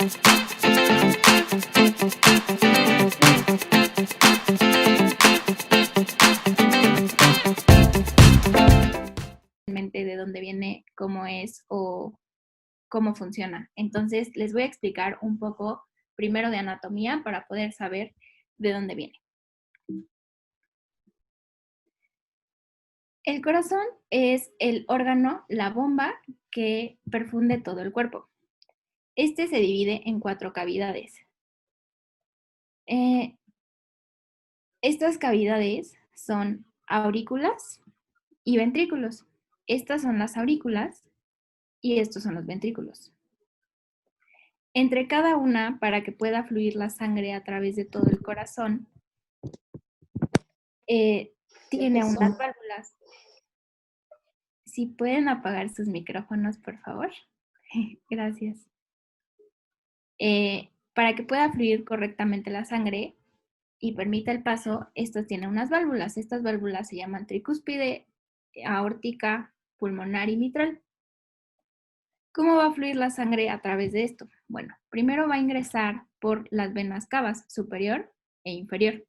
De dónde viene, cómo es o cómo funciona. Entonces, les voy a explicar un poco primero de anatomía para poder saber de dónde viene. El corazón es el órgano, la bomba que perfunde todo el cuerpo. Este se divide en 4 cavidades. Estas cavidades son aurículas y ventrículos. Estas son las aurículas y estos son los ventrículos. Entre cada una, para que pueda fluir la sangre a través de todo el corazón, tiene unas válvulas. Si pueden apagar sus micrófonos, por favor. Gracias. Para que pueda fluir correctamente la sangre y permita el paso, estos tienen unas válvulas. Estas válvulas se llaman tricúspide, aórtica, pulmonar y mitral. ¿Cómo va a fluir la sangre a través de esto? Bueno, primero va a ingresar por las venas cavas superior e inferior.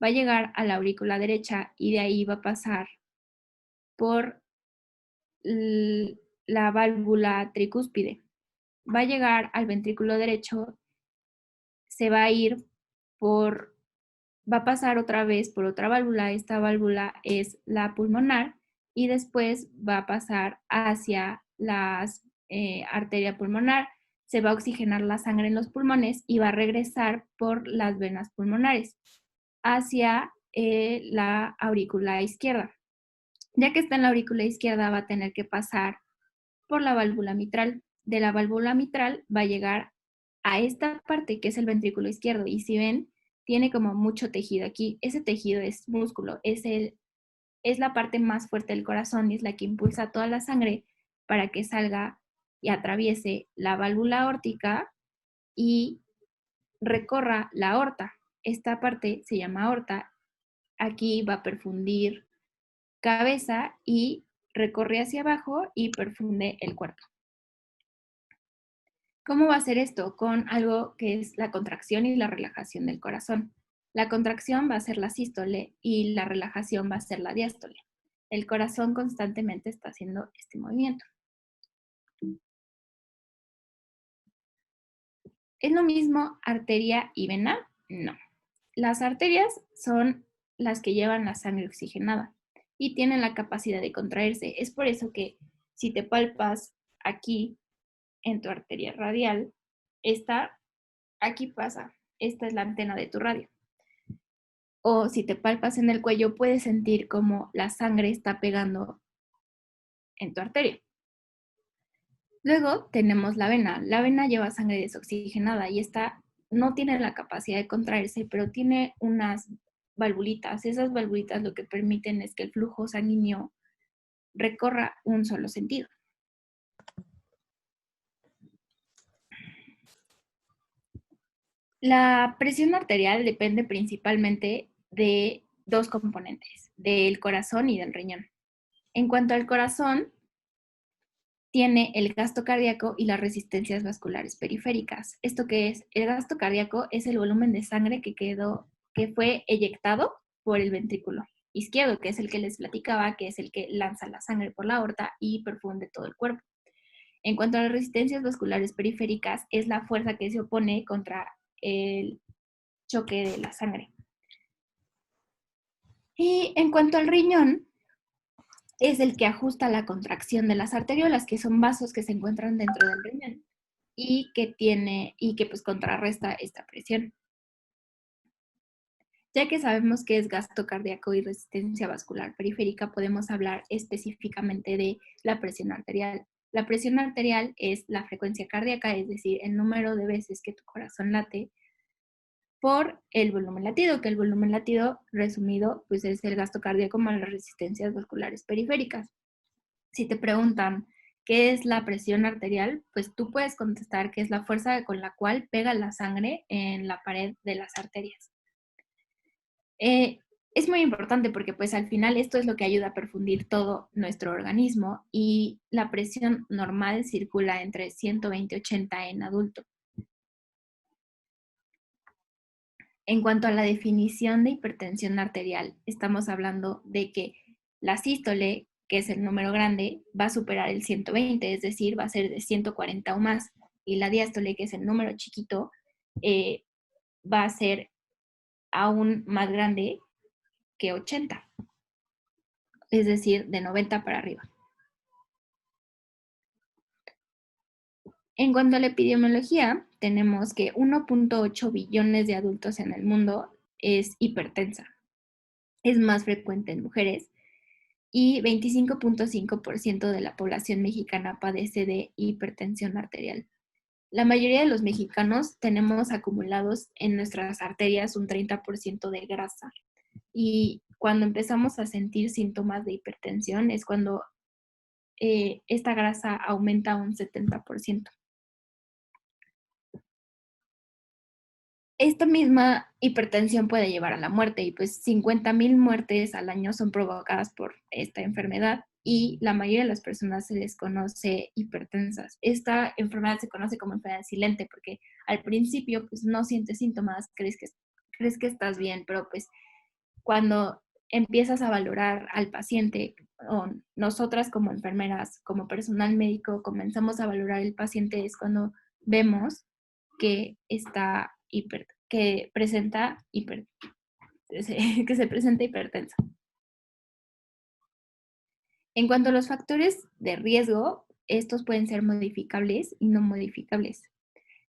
Va a llegar a la aurícula derecha y de ahí va a pasar por la válvula tricúspide. Va a llegar al ventrículo derecho, se va a ir va a pasar otra vez por otra válvula. Esta válvula es la pulmonar y después va a pasar hacia la arteria pulmonar. Se va a oxigenar la sangre en los pulmones y va a regresar por las venas pulmonares hacia la aurícula izquierda. Ya que está en la aurícula izquierda, va a tener que pasar por la válvula mitral. De la válvula mitral va a llegar a esta parte que es el ventrículo izquierdo. Y si ven, tiene como mucho tejido aquí. Ese tejido es músculo, es la parte más fuerte del corazón y es la que impulsa toda la sangre para que salga y atraviese la válvula aórtica y recorra la aorta. Esta parte se llama aorta. Aquí va a perfundir cabeza y recorre hacia abajo y perfunde el cuerpo. ¿Cómo va a ser esto? Con algo que es la contracción y la relajación del corazón. La contracción va a ser la sístole y la relajación va a ser la diástole. El corazón constantemente está haciendo este movimiento. ¿Es lo mismo arteria y vena? No. Las arterias son las que llevan la sangre oxigenada y tienen la capacidad de contraerse. Es por eso que si te palpas aquí en tu arteria radial, aquí pasa, esta es la antena de tu radio. O si te palpas en el cuello, puedes sentir como la sangre está pegando en tu arteria. Luego tenemos la vena. La vena lleva sangre desoxigenada y esta no tiene la capacidad de contraerse, pero tiene unas valvulitas. Esas valvulitas lo que permiten es que el flujo sanguíneo recorra un solo sentido. La presión arterial depende principalmente de 2 componentes, del corazón y del riñón. En cuanto al corazón, tiene el gasto cardíaco y las resistencias vasculares periféricas. ¿Esto qué es? El gasto cardíaco es el volumen de sangre que fue eyectado por el ventrículo izquierdo, que es el que les platicaba, que es el que lanza la sangre por la aorta y perfunde todo el cuerpo. En cuanto a las resistencias vasculares periféricas, es la fuerza que se opone contra el choque de la sangre. Y en cuanto al riñón, es el que ajusta la contracción de las arteriolas, que son vasos que se encuentran dentro del riñón y que pues contrarresta esta presión. Ya que sabemos qué es gasto cardíaco y resistencia vascular periférica, podemos hablar específicamente de la presión arterial. La presión arterial es la frecuencia cardíaca, es decir, el número de veces que tu corazón late por el volumen latido, que el volumen latido, resumido, pues es el gasto cardíaco más las resistencias vasculares periféricas. Si te preguntan qué es la presión arterial, pues tú puedes contestar que es la fuerza con la cual pega la sangre en la pared de las arterias. Es muy importante porque pues al final esto es lo que ayuda a perfundir todo nuestro organismo y la presión normal circula entre 120 y 80 en adulto. En cuanto a la definición de hipertensión arterial, estamos hablando de que la sístole, que es el número grande, va a superar el 120, es decir, va a ser de 140 o más, y la diástole, que es el número chiquito, eh, va a ser aún más grande que 80, es decir, de 90 para arriba. En cuanto a la epidemiología, tenemos que 1.8 billones de adultos en el mundo es hipertensa. Es más frecuente en mujeres y 25.5% de la población mexicana padece de hipertensión arterial. La mayoría de los mexicanos tenemos acumulados en nuestras arterias un 30% de grasa y cuando empezamos a sentir síntomas de hipertensión es cuando esta grasa aumenta un 70%. Esta misma hipertensión puede llevar a la muerte y pues 50,000 muertes al año son provocadas por esta enfermedad y la mayoría de las personas se les conoce hipertensas. Esta enfermedad se conoce como enfermedad silente porque al principio pues no sientes síntomas, crees que estás bien, pero pues cuando empiezas a valorar al paciente o nosotras como enfermeras, como personal médico, comenzamos a valorar el paciente es cuando vemos que que presenta que se presenta hipertensa. En cuanto a los factores de riesgo, estos pueden ser modificables y no modificables.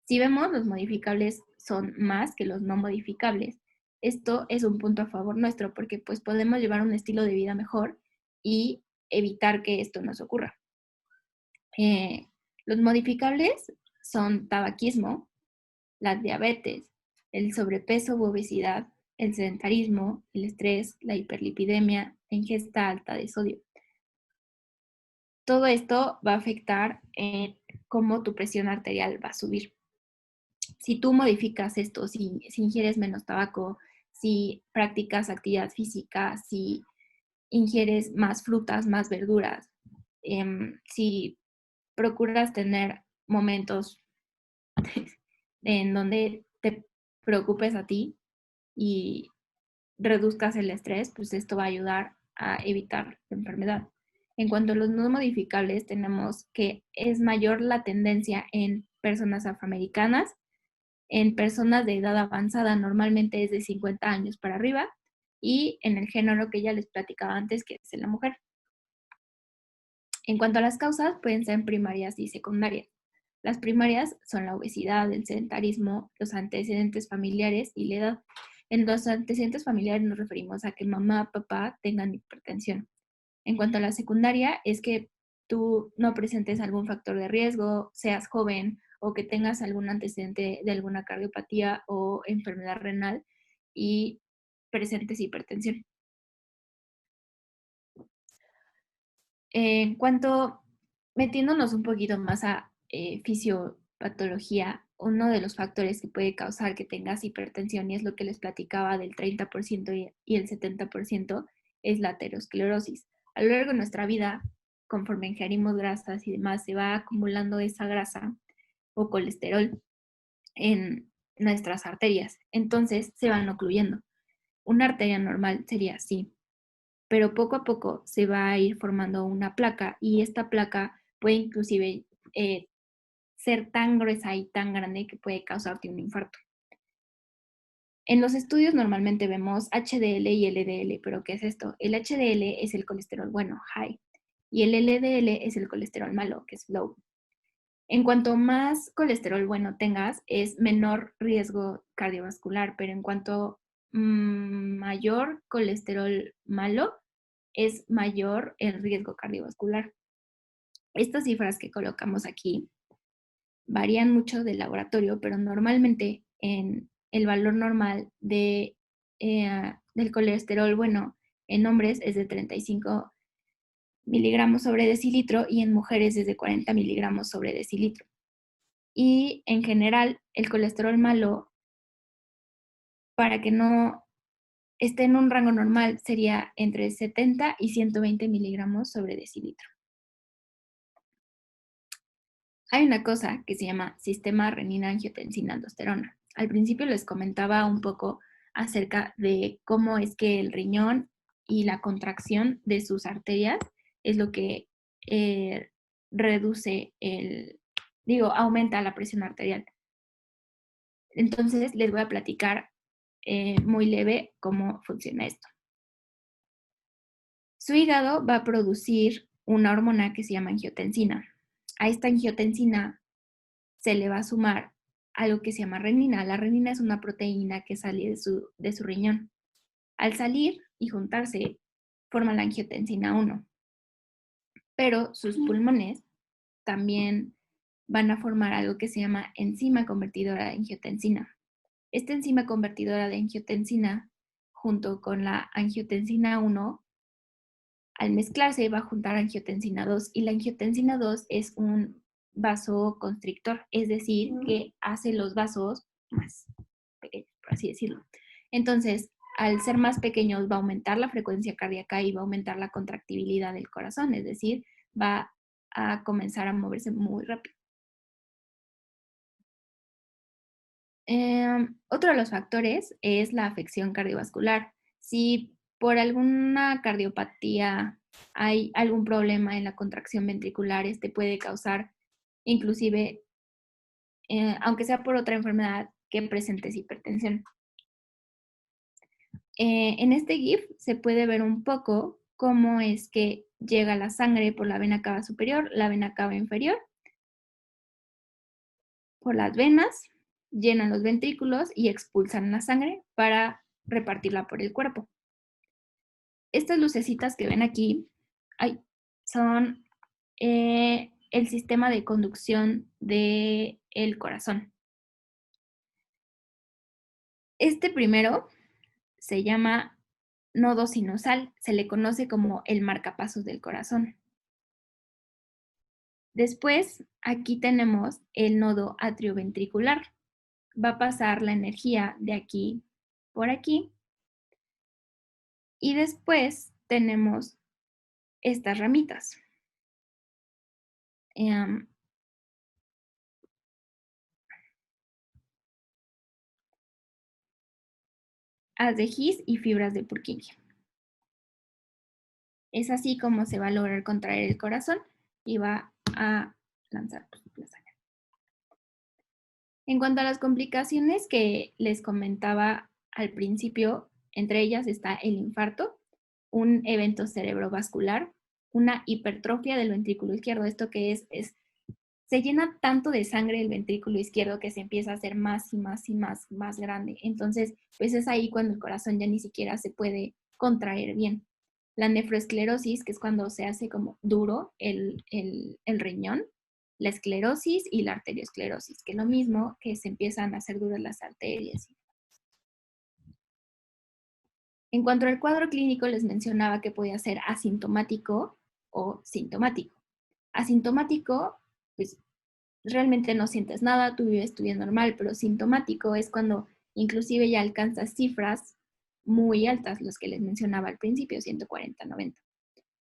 Si vemos, los modificables son más que los no modificables. Esto es un punto a favor nuestro porque pues podemos llevar un estilo de vida mejor y evitar que esto nos ocurra. Eh, los modificables son tabaquismo, la diabetes, el sobrepeso u obesidad, el sedentarismo, el estrés, la hiperlipidemia, la ingesta alta de sodio. Todo esto va a afectar cómo tu presión arterial va a subir. Si tú modificas esto, si ingieres menos tabaco, si practicas actividad física, si ingieres más frutas, más verduras, si procuras tener momentos en donde te preocupes a ti y reduzcas el estrés, pues esto va a ayudar a evitar la enfermedad. En cuanto a los no modificables, tenemos que es mayor la tendencia en personas afroamericanas, en personas de edad avanzada, normalmente es de 50 años para arriba, y en el género que ya les platicaba antes, que es en la mujer. En cuanto a las causas, pueden ser primarias y secundarias. Las primarias son la obesidad, el sedentarismo, los antecedentes familiares y la edad. En los antecedentes familiares nos referimos a que mamá, papá tengan hipertensión. En cuanto a la secundaria, es que tú no presentes algún factor de riesgo, seas joven o que tengas algún antecedente de alguna cardiopatía o enfermedad renal y presentes hipertensión. En cuanto, metiéndonos un poquito más a fisiopatología, uno de los factores que puede causar que tengas hipertensión, y es lo que les platicaba del 30% y el 70%, es la aterosclerosis. A lo largo de nuestra vida, conforme ingerimos grasas y demás, se va acumulando esa grasa o colesterol en nuestras arterias. Entonces se van ocluyendo. Una arteria normal sería así, pero poco a poco se va a ir formando una placa y esta placa puede inclusive ser tan gruesa y tan grande que puede causarte un infarto. En los estudios normalmente vemos HDL y LDL, pero ¿qué es esto? El HDL es el colesterol bueno, high, y el LDL es el colesterol malo, que es low. En cuanto más colesterol bueno tengas, es menor riesgo cardiovascular, pero en cuanto mayor colesterol malo, es mayor el riesgo cardiovascular. Estas cifras que colocamos aquí varían mucho del laboratorio, pero normalmente en el valor normal del colesterol bueno en hombres es de 35 miligramos sobre decilitro y en mujeres es de 40 miligramos sobre decilitro. Y en general, el colesterol malo, para que no esté en un rango normal, sería entre 70 y 120 miligramos sobre decilitro. Hay una cosa que se llama sistema renina-angiotensina-aldosterona. al principio les comentaba un poco acerca de cómo es que el riñón y la contracción de sus arterias es lo que reduce aumenta la presión arterial. Entonces les voy a platicar muy leve cómo funciona esto. Su hígado va a producir una hormona que se llama angiotensina. A esta angiotensina se le va a sumar algo que se llama renina. La renina es una proteína que sale de su riñón. Al salir y juntarse, forma la angiotensina 1. Pero sus pulmones también van a formar algo que se llama enzima convertidora de angiotensina. Esta enzima convertidora de angiotensina, junto con la angiotensina 1, al mezclarse va a juntar angiotensina 2 y la angiotensina 2 es un vasoconstrictor, es decir, que hace los vasos más pequeños, por así decirlo. Entonces, al ser más pequeños va a aumentar la frecuencia cardíaca y va a aumentar la contractibilidad del corazón, es decir, va a comenzar a moverse muy rápido. Otro de los factores es la afección cardiovascular. Si por alguna cardiopatía hay algún problema en la contracción ventricular, este puede causar inclusive, aunque sea por otra enfermedad, que presentes hipertensión. En este GIF se puede ver un poco cómo es que llega la sangre por la vena cava superior, la vena cava inferior, por las venas, llenan los ventrículos y expulsan la sangre para repartirla por el cuerpo. Estas lucecitas que ven aquí son el sistema de conducción del corazón. Este primero se llama nodo sinusal, se le conoce como el marcapasos del corazón. Después, aquí tenemos el nodo atrioventricular. Va a pasar la energía de aquí por aquí. Y después tenemos estas ramitas. Haz de His y fibras de Purkinje. Es así como se va a lograr contraer el corazón y va a lanzar la sangre. En cuanto a las complicaciones que les comentaba al principio, entre ellas está el infarto, un evento cerebrovascular, una hipertrofia del ventrículo izquierdo. Esto que se llena tanto de sangre el ventrículo izquierdo que se empieza a hacer más y más y más grande. Entonces, pues es ahí cuando el corazón ya ni siquiera se puede contraer bien. La nefroesclerosis, que es cuando se hace como duro el riñón, la esclerosis y la arteriosclerosis, que es lo mismo, que se empiezan a hacer duras las arterias. En cuanto al cuadro clínico, les mencionaba que podía ser asintomático o sintomático. Asintomático, pues realmente no sientes nada, tú vives tu vida normal, pero sintomático es cuando inclusive ya alcanzas cifras muy altas, los que les mencionaba al principio, 140, 90.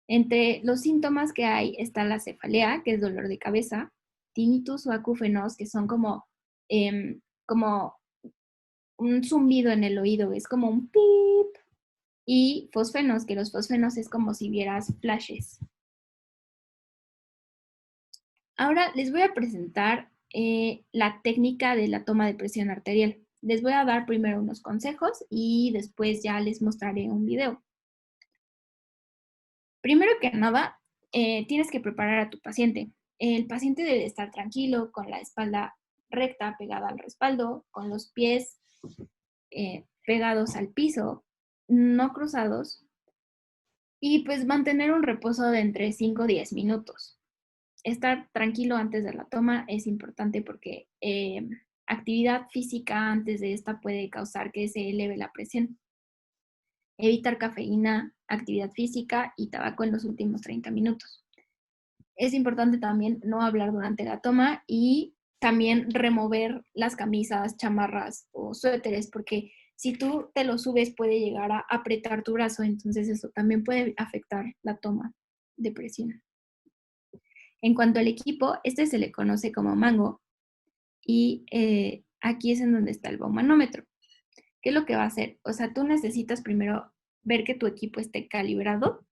Entre los síntomas que hay está la cefalea, que es dolor de cabeza, tinnitus o acúfenos, que son como un zumbido en el oído, es como un pip, y fosfenos, que los fosfenos es como si vieras flashes. Ahora les voy a presentar la técnica de la toma de presión arterial. Les voy a dar primero unos consejos y después ya les mostraré un video. Primero que nada, tienes que preparar a tu paciente. El paciente debe estar tranquilo, con la espalda recta, pegada al respaldo, con los pies pegados al piso, no cruzados, y pues mantener un reposo de entre 5 a 10 minutos. Estar tranquilo antes de la toma es importante porque actividad física antes de esta puede causar que se eleve la presión. Evitar cafeína, actividad física y tabaco en los últimos 30 minutos. Es importante también no hablar durante la toma y también remover las camisas, chamarras o suéteres, porque si tú te lo subes puede llegar a apretar tu brazo, entonces eso también puede afectar la toma de presión. En cuanto al equipo, este se le conoce como mango y aquí es en donde está el baumanómetro. ¿Qué es lo que va a hacer? O sea, tú necesitas primero ver que tu equipo esté calibrado.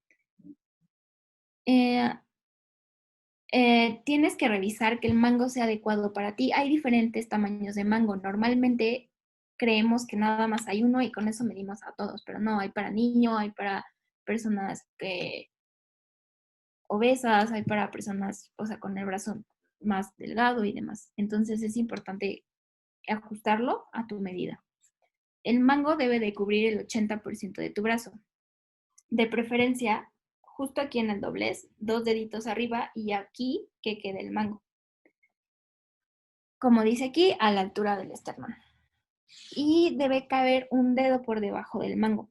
Tienes que revisar que el mango sea adecuado para ti. Hay diferentes tamaños de mango. Normalmente creemos que nada más hay uno y con eso medimos a todos, pero no, hay para niños, hay para personas obesas, hay para personas, o sea, con el brazo más delgado y demás. Entonces es importante ajustarlo a tu medida. El mango debe de cubrir el 80% de tu brazo. De preferencia, justo aquí en el doblez, 2 deditos arriba y aquí que quede el mango. Como dice aquí, a la altura del esternón. Y debe caber un dedo por debajo del mango,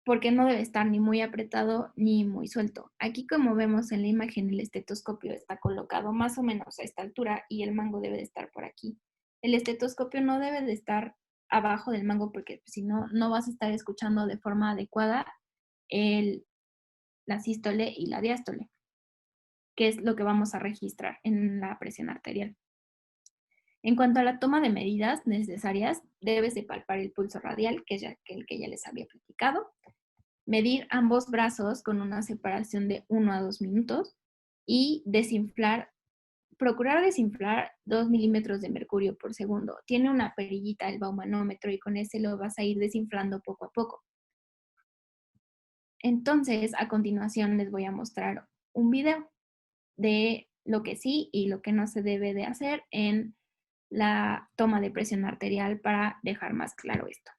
porque no debe estar ni muy apretado ni muy suelto. Aquí, como vemos en la imagen, el estetoscopio está colocado más o menos a esta altura y el mango debe de estar por aquí. El estetoscopio no debe de estar abajo del mango porque si no, no vas a estar escuchando de forma adecuada la sístole y la diástole, que es lo que vamos a registrar en la presión arterial. En cuanto a la toma de medidas necesarias, debes de palpar el pulso radial, que es el que ya les había platicado, medir ambos brazos con una separación de 1 a 2 minutos y procurar desinflar 2 milímetros de mercurio por segundo. Tiene una perillita el baumanómetro y con ese lo vas a ir desinflando poco a poco. Entonces, a continuación les voy a mostrar un video de lo que sí y lo que no se debe de hacer en la toma de presión arterial para dejar más claro esto.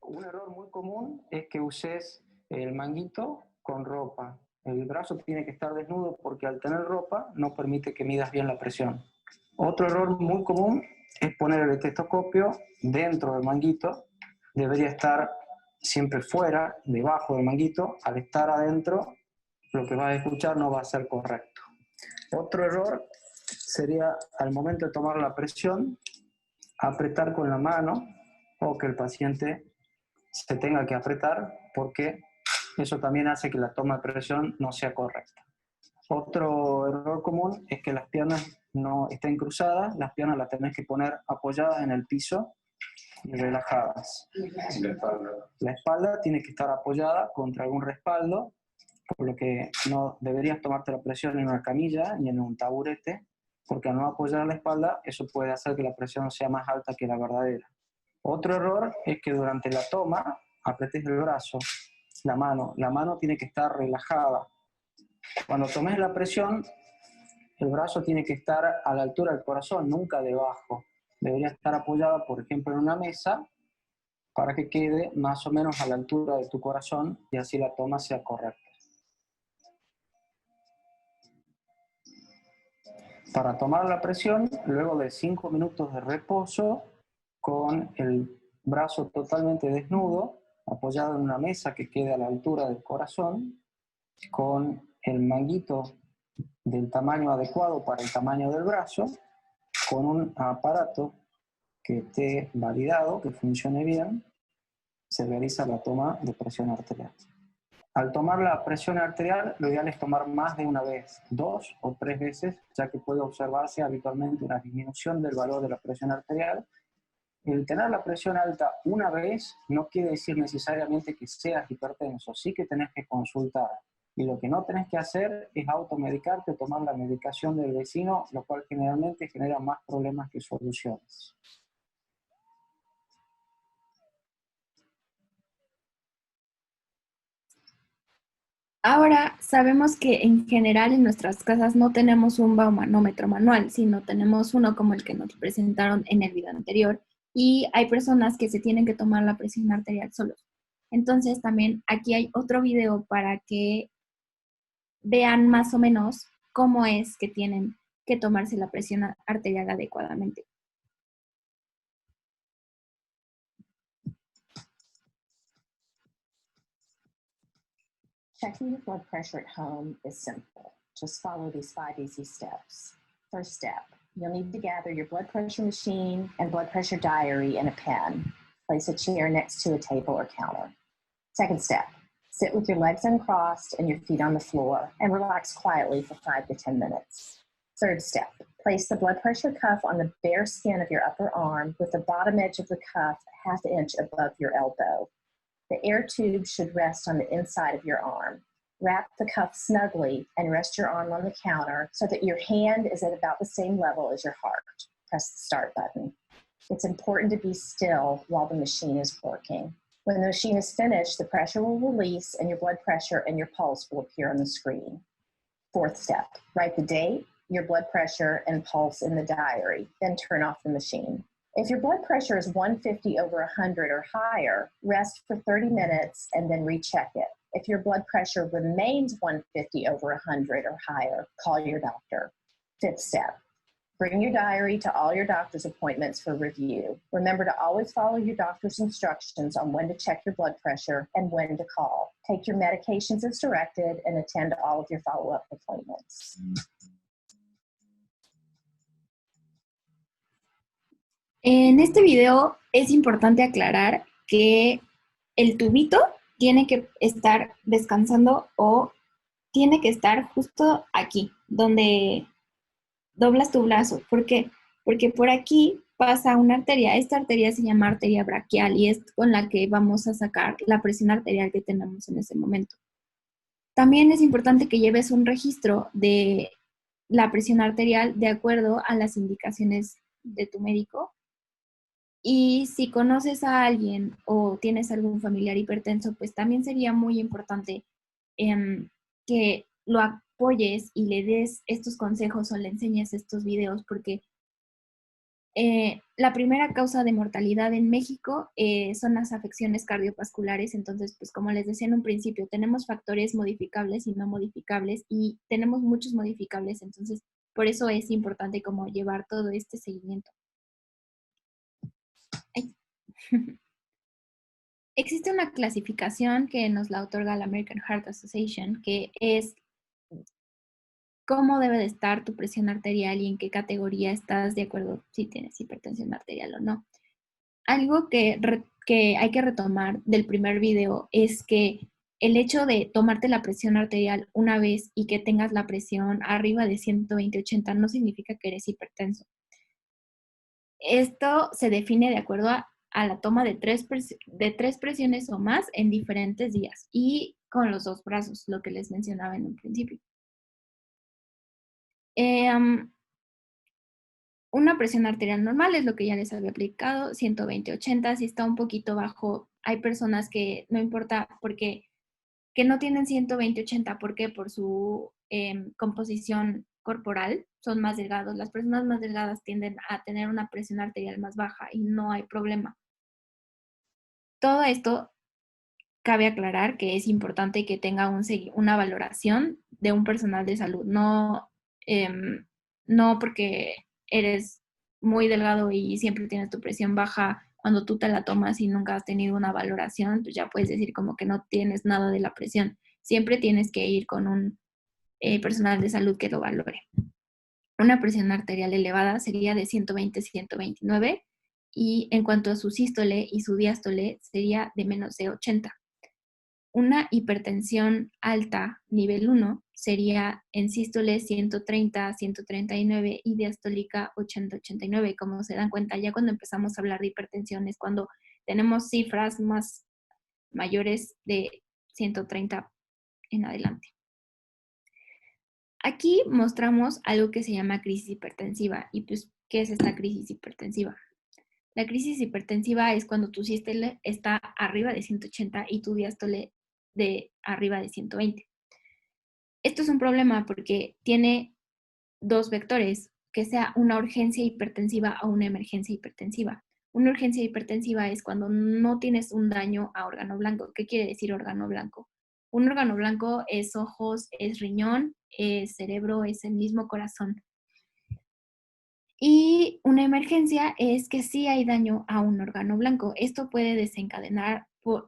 Un error muy común es que uses el manguito con ropa. El brazo tiene que estar desnudo porque al tener ropa no permite que midas bien la presión. Otro error muy común es poner el estetoscopio dentro del manguito. Debería estar siempre fuera, debajo del manguito. Al estar adentro, lo que vas a escuchar no va a ser correcto. Otro error sería al momento de tomar la presión, apretar con la mano o que el paciente se tenga que apretar porque eso también hace que la toma de presión no sea correcta. Otro error común es que las piernas no estén cruzadas, las piernas las tenés que poner apoyadas en el piso y relajadas. La espalda tiene que estar apoyada contra algún respaldo, por lo que no deberías tomarte la presión en una camilla ni en un taburete, porque al no apoyar la espalda eso puede hacer que la presión sea más alta que la verdadera. Otro error es que durante la toma apretes el brazo, la mano tiene que estar relajada. Cuando tomes la presión, el brazo tiene que estar a la altura del corazón, nunca debajo. Debería estar apoyada, por ejemplo, en una mesa para que quede más o menos a la altura de tu corazón y así la toma sea correcta. Para tomar la presión, luego de 5 minutos de reposo, con el brazo totalmente desnudo, apoyado en una mesa que quede a la altura del corazón, con el manguito del tamaño adecuado para el tamaño del brazo, con un aparato que esté validado, que funcione bien, se realiza la toma de presión arterial. Al tomar la presión arterial, lo ideal es tomar más de una vez, 2 o 3 veces, ya que puede observarse habitualmente una disminución del valor de la presión arterial. El tener la presión alta una vez no quiere decir necesariamente que seas hipertenso, sí que tenés que consultar. Y lo que no tenés que hacer es automedicarte o tomar la medicación del vecino, lo cual generalmente genera más problemas que soluciones. Ahora sabemos que en general en nuestras casas no tenemos un baumanómetro manual, sino tenemos uno como el que nos presentaron en el video anterior y hay personas que se tienen que tomar la presión arterial solos. Entonces también aquí hay otro video para que vean más o menos cómo es que tienen que tomarse la presión arterial adecuadamente. Checking your blood pressure at home is simple. Just follow these 5 easy steps. First step, You'll need to gather your blood pressure machine and blood pressure diary and a pen. Place a chair next to a table or counter. Second step, sit with your legs uncrossed and your feet on the floor and relax quietly for 5 to 10 minutes. Third step, place the blood pressure cuff on the bare skin of your upper arm with the bottom edge of the cuff a half inch above your elbow. The air tube should rest on the inside of your arm. Wrap the cuff snugly and rest your arm on the counter so that your hand is at about the same level as your heart. Press the start button. It's important to be still while the machine is working. When the machine is finished, the pressure will release and your blood pressure and your pulse will appear on the screen. Fourth step, write the date, your blood pressure, and pulse in the diary, then turn off the machine. If your blood pressure is 150 over 100 or higher, rest for 30 minutes and then recheck it. If your blood pressure remains 150 over 100 or higher, call your doctor. Fifth step, bring your diary to all your doctor's appointments for review. Remember to always follow your doctor's instructions on when to check your blood pressure and when to call. Take your medications as directed and attend all of your follow-up appointments. En este video es importante aclarar que el tubito tiene que estar descansando o tiene que estar justo aquí, donde doblas tu brazo. ¿Por qué? Porque por aquí pasa una arteria. Esta arteria se llama arteria braquial y es con la que vamos a sacar la presión arterial que tenemos en ese momento. También es importante que lleves un registro de la presión arterial de acuerdo a las indicaciones de tu médico. Y si conoces a alguien o tienes algún familiar hipertenso, pues también sería muy importante que lo apoyes y le des estos consejos o le enseñes estos videos, porque la primera causa de mortalidad en México son las afecciones cardiovasculares. Entonces, pues como les decía en un principio, tenemos factores modificables y no modificables y tenemos muchos modificables. Entonces, por eso es importante como llevar todo este seguimiento. Existe una clasificación que nos la otorga la American Heart Association, que es cómo debe de estar tu presión arterial y en qué categoría estás de acuerdo si tienes hipertensión arterial o no. Algo que hay que retomar del primer video es que el hecho de tomarte la presión arterial una vez y que tengas la presión arriba de 120/80 no significa que eres hipertenso. Esto se define de acuerdo a la toma de tres presiones o más en diferentes días y con los dos brazos, lo que les mencionaba en un principio. Una presión arterial normal es lo que ya les había aplicado, 120/80. Si está un poquito bajo, hay personas que no importa porque que no tienen 120/80. ¿Por qué? Por su composición corporal, son más delgados. Las personas más delgadas tienden a tener una presión arterial más baja y no hay problema. Todo esto cabe aclarar que es importante que tenga una valoración de un personal de salud, no porque eres muy delgado y siempre tienes tu presión baja, cuando tú te la tomas y nunca has tenido una valoración, pues ya puedes decir como que no tienes nada de la presión. Siempre tienes que ir con un personal de salud que lo valore. Una presión arterial elevada sería de 120/129 y en cuanto a su sístole y su diástole sería de menos de 80. Una hipertensión alta, nivel 1, sería en sístole 130/139 y diastólica 80/89. Como se dan cuenta, ya cuando empezamos a hablar de hipertensión es cuando tenemos cifras más mayores de 130 en adelante. Aquí mostramos algo que se llama crisis hipertensiva. ¿Y pues qué es esta crisis hipertensiva? La crisis hipertensiva es cuando tu sístole está arriba de 180 y tu diástole de arriba de 120. Esto es un problema porque tiene dos vectores, que sea una urgencia hipertensiva o una emergencia hipertensiva. Una urgencia hipertensiva es cuando no tienes un daño a órgano blanco. ¿Qué quiere decir órgano blanco? Un órgano blanco es ojos, es riñón, es cerebro, es el mismo corazón. Y una emergencia es que sí hay daño a un órgano blanco. Esto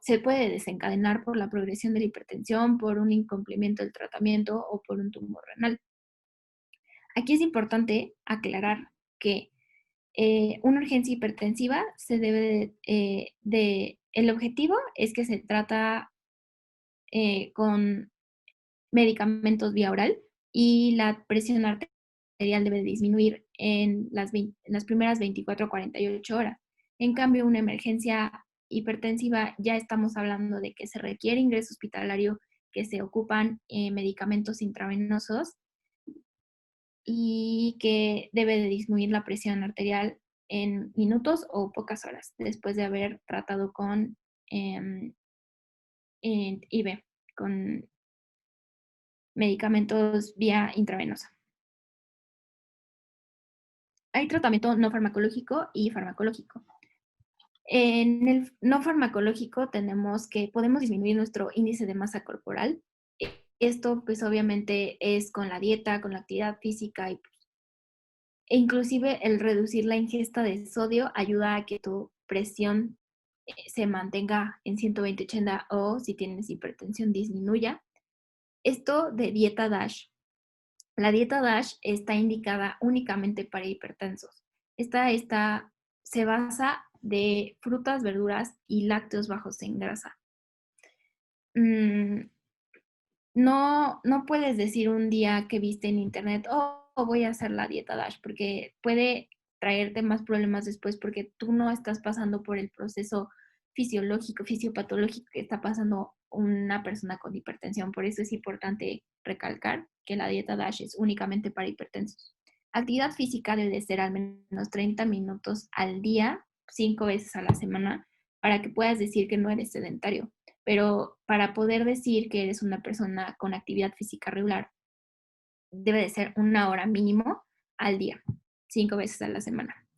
se puede desencadenar por la progresión de la hipertensión, por un incumplimiento del tratamiento o por un tumor renal. Aquí es importante aclarar que una urgencia hipertensiva se debe el objetivo es que se trata con medicamentos vía oral y la presión arterial debe disminuir en las primeras 24 a 48 horas. En cambio, una emergencia hipertensiva ya estamos hablando de que se requiere ingreso hospitalario, que se ocupan medicamentos intravenosos y que debe de disminuir la presión arterial en minutos o pocas horas después de haber tratado con IV, con medicamentos vía intravenosa. Hay tratamiento no farmacológico y farmacológico. En el no farmacológico podemos disminuir nuestro índice de masa corporal. Esto pues obviamente es con la dieta, con la actividad física e inclusive el reducir la ingesta de sodio ayuda a que tu presión se mantenga en 120/80 o si tienes hipertensión disminuya. Esto de dieta DASH. La dieta DASH está indicada únicamente para hipertensos. Esta se basa de frutas, verduras y lácteos bajos en grasa. No puedes decir un día que viste en internet, voy a hacer la dieta DASH, porque puede traerte más problemas después porque tú no estás pasando por el proceso fisiológico, fisiopatológico que está pasando una persona con hipertensión. Por eso es importante recalcar que la dieta DASH es únicamente para hipertensos. Actividad física debe ser al menos 30 minutos al día, 5 veces a la semana, para que puedas decir que no eres sedentario. Pero para poder decir que eres una persona con actividad física regular, debe de ser 1 hora mínimo al día, 5 veces a la semana.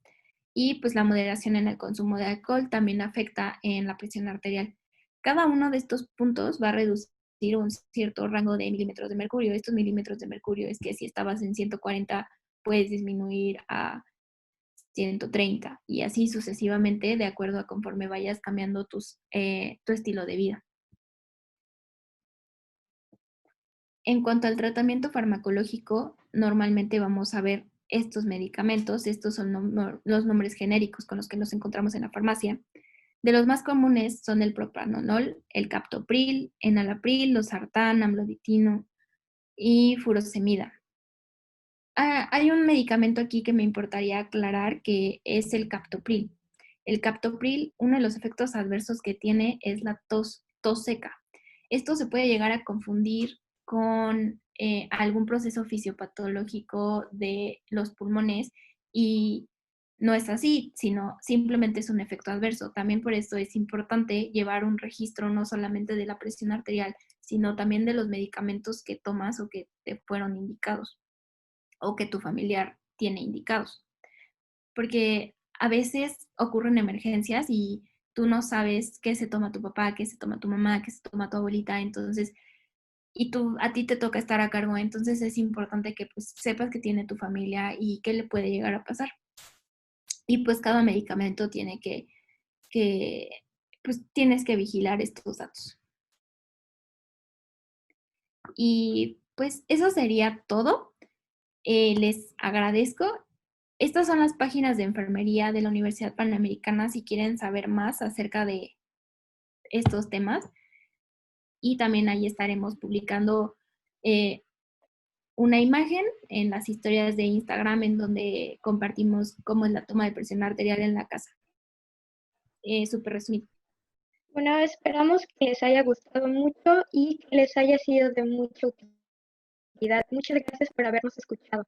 Y pues la moderación en el consumo de alcohol también afecta en la presión arterial. Cada uno de estos puntos va a reducir un cierto rango de milímetros de mercurio. Estos milímetros de mercurio es que si estabas en 140, puedes disminuir a 130 y así sucesivamente de acuerdo a conforme vayas cambiando tu estilo de vida. En cuanto al tratamiento farmacológico, normalmente vamos a ver estos medicamentos. Estos son los nombres genéricos con los que nos encontramos en la farmacia. De los más comunes son el propranolol, el captopril, enalapril, losartán, amlodipino y furosemida. Hay un medicamento aquí que me importaría aclarar que es el captopril. El captopril, uno de los efectos adversos que tiene es la tos seca. Esto se puede llegar a confundir con algún proceso fisiopatológico de los pulmones y no es así, sino simplemente es un efecto adverso. También por eso es importante llevar un registro no solamente de la presión arterial, sino también de los medicamentos que tomas o que te fueron indicados o que tu familiar tiene indicados. Porque a veces ocurren emergencias y tú no sabes qué se toma tu papá, qué se toma tu mamá, qué se toma tu abuelita, entonces, a ti te toca estar a cargo, entonces es importante que pues sepas que tiene tu familia y qué le puede llegar a pasar. Y pues cada medicamento tiene pues tienes que vigilar estos datos. Y pues eso sería todo. Les agradezco. Estas son las páginas de enfermería de la Universidad Panamericana si quieren saber más acerca de estos temas. Y también ahí estaremos publicando una imagen en las historias de Instagram en donde compartimos cómo es la toma de presión arterial en la casa. Súper resumido. Bueno, esperamos que les haya gustado mucho y que les haya sido de mucha utilidad. Muchas gracias por habernos escuchado.